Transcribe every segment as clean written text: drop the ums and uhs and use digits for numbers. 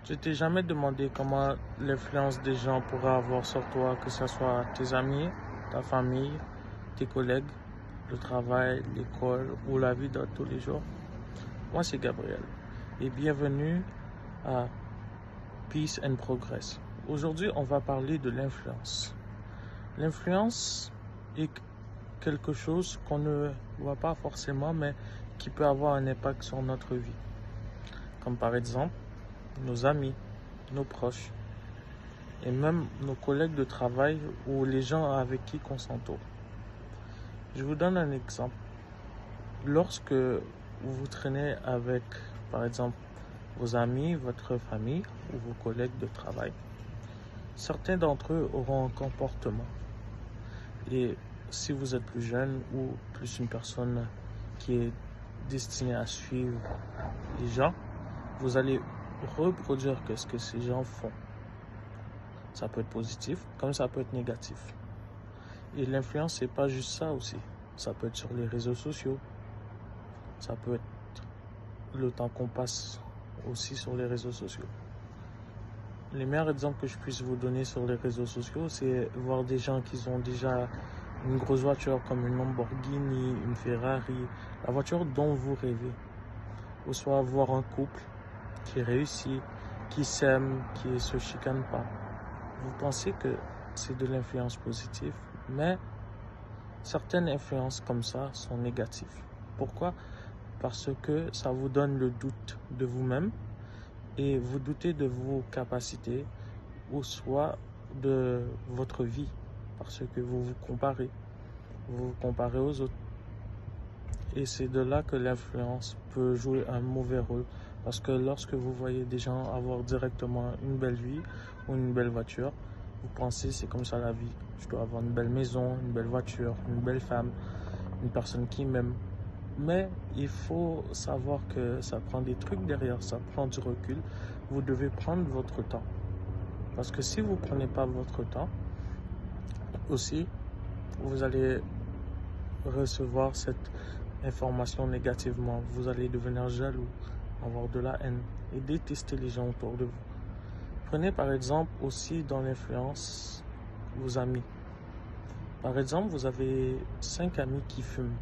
Tu t'es jamais demandé comment l'influence des gens pourrait avoir sur toi, que ce soit tes amis, ta famille, tes collègues, le travail, l'école ou la vie de tous les jours? Moi, c'est Gabriel et bienvenue à Peace and Progress. Aujourd'hui, on va parler de l'influence. L'influence est quelque chose qu'on ne voit pas forcément, mais qui peut avoir un impact sur notre vie. Comme par exemple, nos amis, nos proches et même nos collègues de travail ou les gens avec qui on s'entoure. Je vous donne un exemple. Lorsque vous traînez avec, par exemple, vos amis, votre famille ou vos collègues de travail, certains d'entre eux auront un comportement. Et si vous êtes plus jeune ou plus une personne qui est destinée à suivre les gens, vous allez reproduire ce que ces gens font. Ça peut être positif, comme ça peut être négatif. Et l'influence, c'est pas juste ça aussi. Ça peut être sur les réseaux sociaux. Ça peut être le temps qu'on passe aussi sur les réseaux sociaux. Les meilleurs exemples que je puisse vous donner sur les réseaux sociaux, c'est voir des gens qui ont déjà une grosse voiture comme une Lamborghini, une Ferrari, la voiture dont vous rêvez. Ou soit voir un couple qui réussit, qui s'aime, qui ne se chicane pas. Vous pensez que c'est de l'influence positive, mais certaines influences comme ça sont négatives. Pourquoi? Parce que ça vous donne le doute de vous-même et vous doutez de vos capacités ou soit de votre vie parce que vous vous comparez aux autres. Et c'est de là que l'influence peut jouer un mauvais rôle. Parce que lorsque vous voyez des gens avoir directement une belle vie ou une belle voiture, vous pensez c'est comme ça la vie. Je dois avoir une belle maison, une belle voiture, une belle femme, une personne qui m'aime. Mais il faut savoir que ça prend des trucs derrière, ça prend du recul. Vous devez prendre votre temps. Parce que si vous ne prenez pas votre temps, aussi, vous allez recevoir cette information négativement. Vous allez devenir jaloux, avoir de la haine et détester les gens autour de vous. Prenez par exemple aussi dans l'influence vos amis. Par exemple, vous avez 5 amis qui fument.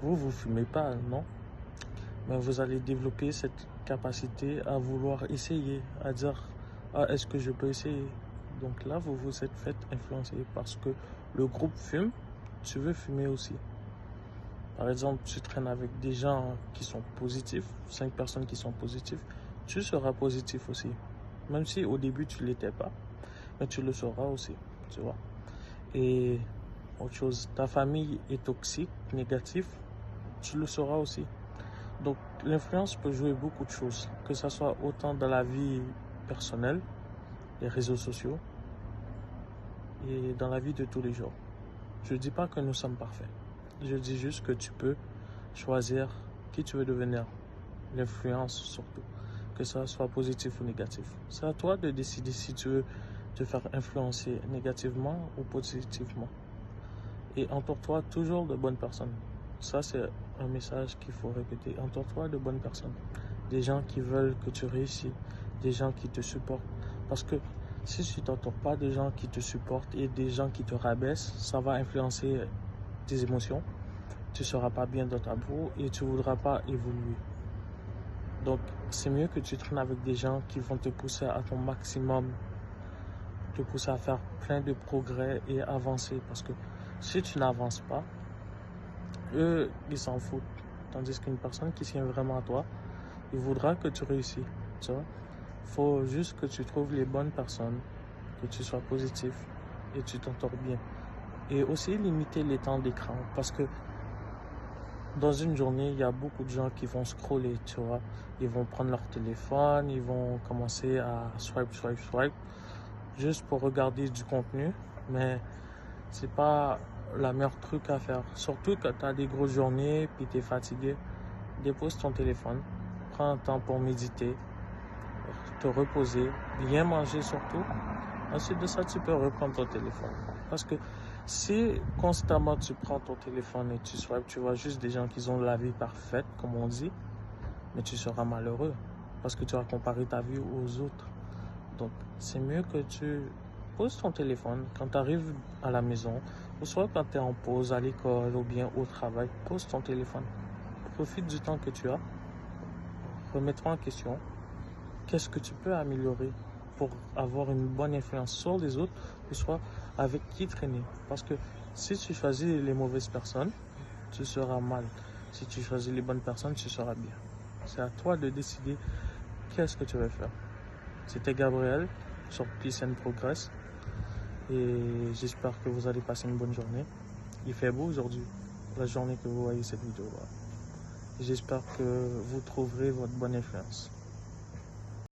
Vous fumez pas, non? Mais vous allez développer cette capacité à vouloir essayer, à dire ah, est-ce que je peux essayer? Donc là, vous vous êtes fait influencer parce que le groupe fume, tu veux fumer aussi. Par exemple, tu traînes avec des gens qui sont positifs, 5 personnes qui sont positives, tu seras positif aussi. Même si au début tu ne l'étais pas, mais tu le seras aussi, tu vois. Et autre chose, ta famille est toxique, négative, tu le sauras aussi. Donc l'influence peut jouer beaucoup de choses, que ce soit autant dans la vie personnelle, les réseaux sociaux, et dans la vie de tous les jours. Je ne dis pas que nous sommes parfaits. Je dis juste que tu peux choisir qui tu veux devenir. L'influence surtout, que ça soit positif ou négatif. C'est à toi de décider si tu veux te faire influencer négativement ou positivement. Et entoure-toi toujours de bonnes personnes. Ça, c'est un message qu'il faut répéter. Entoure-toi de bonnes personnes. Des gens qui veulent que tu réussisses. Des gens qui te supportent. Parce que si tu ne t'entoures pas de gens qui te supportent et des gens qui te rabaissent, ça va influencer tes émotions. Tu ne seras pas bien dans ta peau et tu ne voudras pas évoluer. Donc, c'est mieux que tu traînes avec des gens qui vont te pousser à ton maximum, te pousser à faire plein de progrès et avancer. Parce que si tu n'avances pas, eux, ils s'en foutent. Tandis qu'une personne qui tient vraiment à toi, il voudra que tu réussisses. Tu vois? Il faut juste que tu trouves les bonnes personnes, que tu sois positif et tu t'entoures bien. Et aussi limiter les temps d'écran. Parce que dans une journée, il y a beaucoup de gens qui vont scroller, tu vois. Ils vont prendre leur téléphone, ils vont commencer à swipe, juste pour regarder du contenu. Mais c'est pas la meilleure truc à faire. Surtout quand tu as des grosses journées, puis tu es fatigué. Dépose ton téléphone, prends un temps pour méditer, te reposer, bien manger surtout. Ensuite de ça, tu peux reprendre ton téléphone. Parce que si constamment tu prends ton téléphone et tu swipes, tu vois juste des gens qui ont la vie parfaite, comme on dit, mais tu seras malheureux. parce que tu vas comparer ta vie aux autres. Donc, c'est mieux que tu poses ton téléphone quand tu arrives à la maison, ou soit quand tu es en pause à l'école ou bien au travail, pose ton téléphone. Profite du temps que tu as, remets-toi en question. Qu'est-ce que tu peux améliorer pour avoir une bonne influence sur les autres, ou soit avec qui traîner. Parce que si tu choisis les mauvaises personnes, tu seras mal. Si tu choisis les bonnes personnes, tu seras bien. C'est à toi de décider qu'est-ce que tu veux faire. C'était Gabriel sur Peace and Progress. Et j'espère que vous allez passer une bonne journée. Il fait beau aujourd'hui, la journée que vous voyez cette vidéo-là. J'espère que vous trouverez votre bonne influence.